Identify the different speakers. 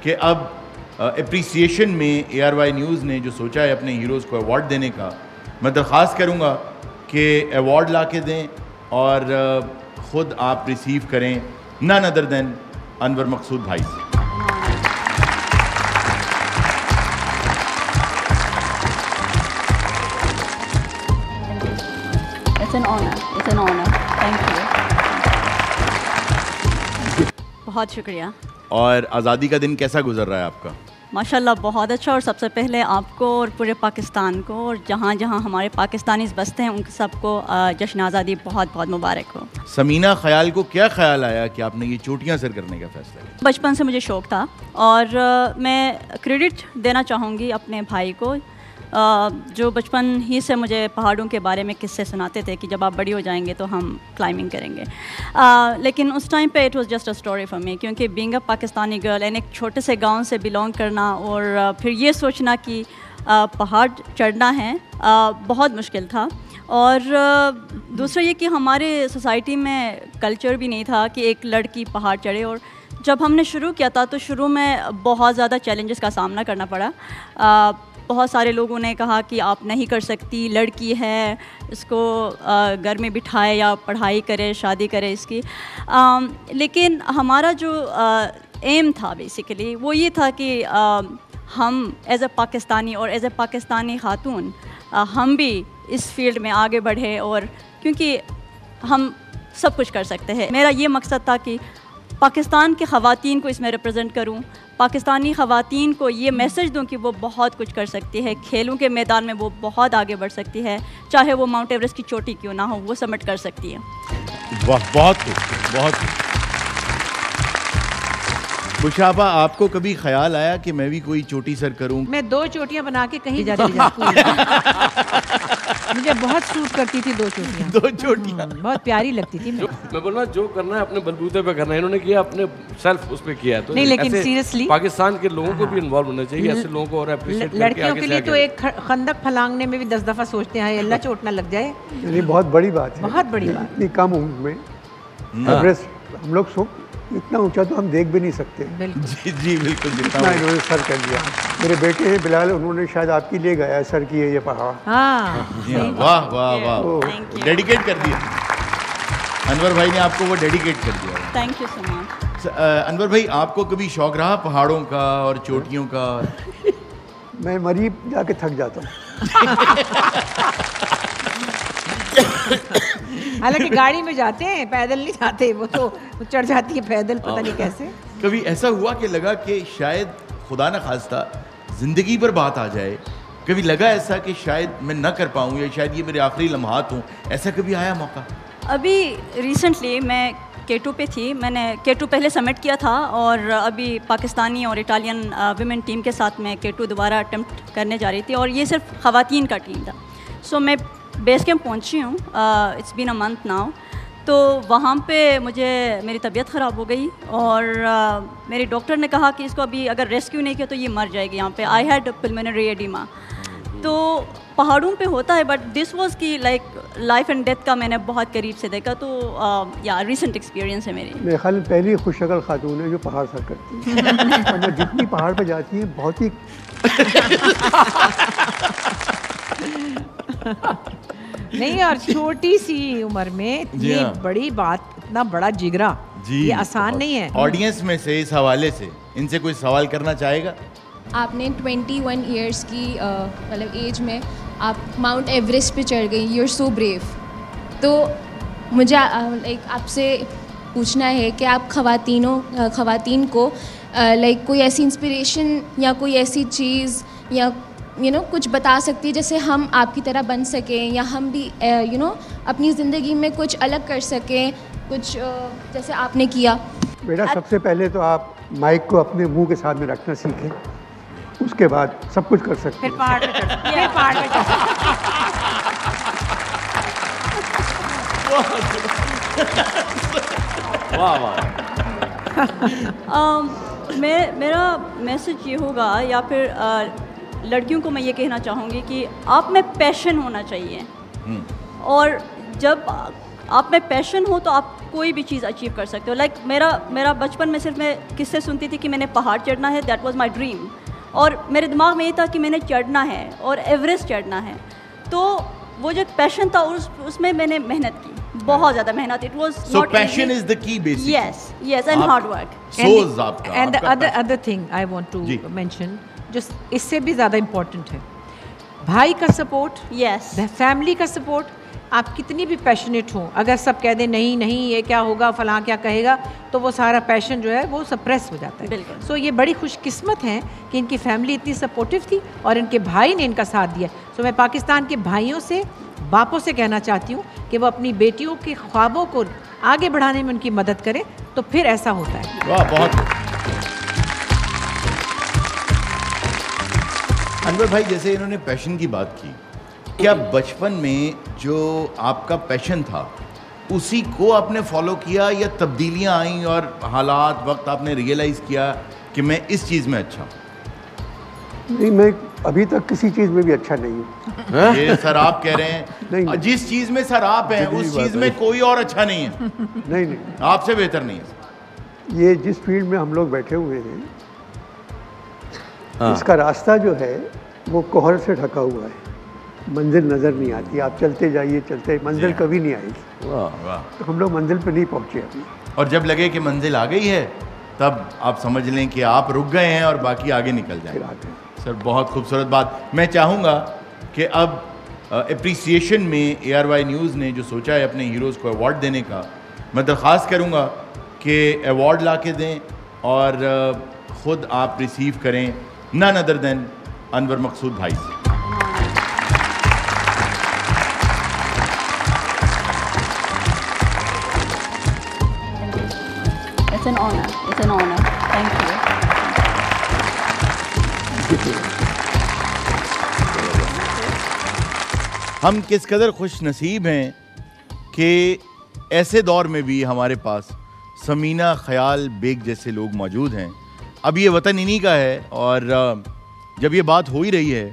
Speaker 1: कि अब अप्रिसिएशन में ARY न्यूज़ ने जो सोचा है अपने हीरोज़ को अवार्ड देने का, मैं दरख्वास्त करूँगा कि अवार्ड ला के दें और ख़ुद आप रिसीव करें, नन अदर देन अनवर मकसूद भाई से।
Speaker 2: It's an honor. It's an honor. Thank you. बहुत शुक्रिया।
Speaker 1: और आज़ादी का दिन कैसा गुजर रहा है आपका?
Speaker 2: माशाल्लाह बहुत अच्छा, और सबसे पहले आपको और पूरे पाकिस्तान को और जहाँ जहाँ हमारे पाकिस्तानीज़ बसते हैं उन सबको जश्न आज़ादी बहुत बहुत मुबारक हो।
Speaker 1: समीना ख़याल को क्या ख्याल आया कि आपने ये चोटियाँ सर करने का फैसला किया?
Speaker 2: बचपन से मुझे शौक़ था, और मैं क्रेडिट देना चाहूँगी अपने भाई को, जो बचपन ही से मुझे पहाड़ों के बारे में किस्से सुनाते थे कि जब आप बड़ी हो जाएंगे तो हम क्लाइंबिंग करेंगे। लेकिन उस टाइम पे it was just a story for me, क्योंकि being a Pakistani girl and एक छोटे से गांव से बिलोंग करना और फिर ये सोचना कि पहाड़ चढ़ना है बहुत मुश्किल था। और दूसरा ये कि हमारे सोसाइटी में कल्चर भी नहीं था कि एक लड़की पहाड़ चढ़े, और जब हमने शुरू किया था तो शुरू में बहुत ज़्यादा चैलेंजेस का सामना करना पड़ा। बहुत सारे लोगों ने कहा कि आप नहीं कर सकती, लड़की है, इसको घर में बिठाए या पढ़ाई करे, शादी करे इसकी। लेकिन हमारा जो एम था बेसिकली वो ये था कि हम एज़ अ पाकिस्तानी और एज़ अ पाकिस्तानी खातून हम भी इस फील्ड में आगे बढ़े, और क्योंकि हम सब कुछ कर सकते हैं। मेरा ये मकसद था कि पाकिस्तान के ख़वातीन को इसमें रिप्रेजेंट करूं, पाकिस्तानी ख़वातीन को ये मैसेज दूं कि वो बहुत कुछ कर सकती है, खेलों के मैदान में वो बहुत आगे बढ़ सकती है, चाहे वो माउंट एवरेस्ट की चोटी क्यों ना हो, वो समिट कर सकती है।
Speaker 1: वाह, बहुत कुछ, बहुत कुछ। मुशाबा, आपको कभी ख्याल आया कि मैं भी कोई चोटी सर करूं?
Speaker 3: मैं 2 चोटियां बना के कहीं जाती मुझे बहुत सूट करती थी 2 चोटियां।
Speaker 1: 2 चोटियां
Speaker 3: बहुत प्यारी लगती थी।
Speaker 4: मैं बोल रहा जो करना है अपने बलबूते पे करना है, इन्होंने किया अपने सेल्फ उस पे किया है। तो
Speaker 3: नहीं, लेकिन सीरियसली
Speaker 4: पाकिस्तान के लोगों को भी इन्वॉल्व होना चाहिए, ऐसे लोगों को और एप्रिशिएट करके
Speaker 3: लड़कियों के लिए तो एक खंदक फलांगने में भी 10 दफ़ा सोचते हैं अल्लाह चोट ना लग जाए।
Speaker 5: ये बहुत बड़ी बात है,
Speaker 3: बहुत बड़ी बात।
Speaker 5: इतनी कम उम्र में एवरेस्ट हम लोग इतना ऊंचा तो हम देख भी नहीं सकते।
Speaker 1: जी जी बिल्कुल,
Speaker 5: जितना इन्होंने सर कर दिया। मेरे बेटे हैं बिलाल, उन्होंने शायद आपके लिए गया सर किए ये पहाड़।
Speaker 3: हाँ,
Speaker 1: वाह वाह वाह, डेडिकेट कर दिया अनवर भाई ने आपको, वो डेडिकेट कर दिया।
Speaker 2: Thank you so much.
Speaker 1: Anwar भाई, आपको कभी शौक रहा पहाड़ों का और चोटियों का?
Speaker 5: मैं मरीब जाके थक जाता हूँ।
Speaker 3: हालांकि गाड़ी में जाते हैं, पैदल नहीं जाते, वो तो चढ़ जाती है पैदल, पता नहीं कैसे।
Speaker 1: कभी ऐसा हुआ कि लगा कि शायद खुदा न खास्ता ज़िंदगी पर बात आ जाए? कभी लगा ऐसा कि शायद मैं न कर पाऊँ या शायद ये मेरे आखिरी लम्हात हों? ऐसा कभी आया मौका?
Speaker 2: अभी रिसेंटली मैं K2 पे थी, मैंने K2 पहले सबमिट किया था, और अभी पाकिस्तानी और इटालियन विमेन टीम के साथ मैं K2 दोबारा अटेम्प्ट करने जा रही थी, और ये सिर्फ ख़वातीन का टीम था। सो मैं बेस कैंप पहुँची हूँ, it's been a month now. तो वहाँ पे मुझे मेरी तबीयत ख़राब हो गई, और मेरे डॉक्टर ने कहा कि इसको अभी अगर रेस्क्यू नहीं किया तो ये मर जाएगी यहाँ पे। I had pulmonary oedema. तो पहाड़ों पे होता है, बट दिस वाज की लाइक लाइफ एंड डेथ का मैंने बहुत करीब से देखा। तो या रिसेंट एक्सपीरियंस है मेरी।
Speaker 5: मेरे ख्याल में पहली खुशशक्ल खातून है जो पहाड़ सर करती है। और जितनी पहाड़ पे जाती है बहुत ही
Speaker 3: नहीं, और छोटी सी उम्र में इतनी बड़ी बात, इतना बड़ा जिगरा, ये आसान नहीं है।
Speaker 1: ऑडियंस में से इस हवाले से इनसे कोई सवाल करना चाहेगा?
Speaker 6: आपने 21 इयर्स की मतलब एज में आप माउंट एवरेस्ट पे चढ़ गई, यू आर सो ब्रेव। तो मुझे लाइक आपसे पूछना है कि आप ख़वातीन को लाइक कोई ऐसी इंस्पिरेशन या कोई ऐसी चीज़ या कुछ बता सकती है जैसे हम आपकी तरह बन सकें, या हम भी अपनी ज़िंदगी में कुछ अलग कर सकें, कुछ जैसे आपने किया।
Speaker 5: बेटा, सबसे पहले तो आप माइक को अपने मुंह के सामने रखना सीखें, उसके बाद सब कुछ कर सकते हैं।
Speaker 3: फिर पहाड़ पे चढ़, फिर पहाड़ पे चढ़।
Speaker 4: वाह वाह।
Speaker 2: मेरा मैसेज ये होगा, या फिर लड़कियों को मैं ये कहना चाहूँगी कि आप में पैशन होना चाहिए। और जब आप में पैशन हो तो आप कोई भी चीज़ अचीव कर सकते हो। लाइक मेरा बचपन में सिर्फ मैं किससे सुनती थी कि मैंने पहाड़ चढ़ना है, दैट वाज माय ड्रीम, और मेरे दिमाग में ये था कि मैंने चढ़ना है और एवरेस्ट चढ़ना है। तो वो जो पैशन था उसमें मैंने मेहनत की, बहुत ज़्यादा मेहनत। It was
Speaker 1: so passion is the key basically.
Speaker 2: Yes and hard work.
Speaker 1: सोज आपका
Speaker 3: and other thing I want to mention, जो इससे भी ज़्यादा इम्पोर्टेंट है, भाई का सपोर्ट,
Speaker 2: यस,
Speaker 3: फैमिली का सपोर्ट। आप कितनी भी पैशनेट हो, अगर सब कह दें नहीं नहीं ये क्या होगा, फलां क्या कहेगा, तो वो सारा पैशन जो है वो सप्रेस हो जाता है।
Speaker 2: बिल्कुल।
Speaker 3: सो ये बड़ी खुशकिस्मत हैं कि इनकी फैमिली इतनी सपोर्टिव थी और इनके भाई ने इनका साथ दिया। सो मैं पाकिस्तान के भाइयों से, बापों से कहना चाहती हूँ कि वो अपनी बेटियों के ख्वाबों को आगे बढ़ाने में उनकी मदद करें, तो फिर ऐसा होता है।
Speaker 1: वाह, बहुत। अनवर भाई, जैसे इन्होंने पैशन की बात की, क्या बचपन में जो आपका पैशन था उसी को आपने फॉलो किया या तब्दीलियां आई और हालात वक्त आपने रियलाइज़ किया कि मैं इस चीज़ में अच्छा हूँ?
Speaker 5: नहीं, मैं अभी तक किसी चीज़ में भी अच्छा नहीं हूँ।
Speaker 1: ये सर आप कह रहे हैं
Speaker 5: नहीं।
Speaker 1: जिस चीज़ में सर आप हैं उस चीज़ में कोई और अच्छा नहीं है।
Speaker 5: नहीं,
Speaker 1: आपसे बेहतर नहीं है।
Speaker 5: ये जिस फील्ड में हम लोग बैठे हुए हैं, इसका रास्ता जो है वो कोहर से ढका हुआ है, मंजिल नज़र नहीं आती। आप चलते जाइए, मंजिल कभी नहीं आएगी।
Speaker 1: वाह।
Speaker 5: तो हम लोग मंजिल पे नहीं पहुँचे अभी।
Speaker 1: और जब लगे कि मंजिल आ गई है तब आप समझ लें कि आप रुक गए हैं और बाकी आगे निकल
Speaker 5: फिर
Speaker 1: जाए।
Speaker 5: आगे
Speaker 1: सर बहुत खूबसूरत बात। मैं चाहूँगा कि अब एप्रिसिएशन में ARY न्यूज़ ने जो सोचा है अपने हीरोज़ को अवार्ड देने का, मैं दरख्वास्त करूँगा कि अवार्ड ला के दें और ख़ुद आप रिसीव करें, नन अदर देन अनवर मकसूद भाई से।
Speaker 2: It's an honor. It's an honor. Thank you.
Speaker 1: हम किस कदर खुश नसीब हैं कि ऐसे दौर में भी हमारे पास समीना ख्याल बेग जैसे लोग मौजूद हैं। अब ये वतन इन्हीं का है और जब ये बात हो ही रही है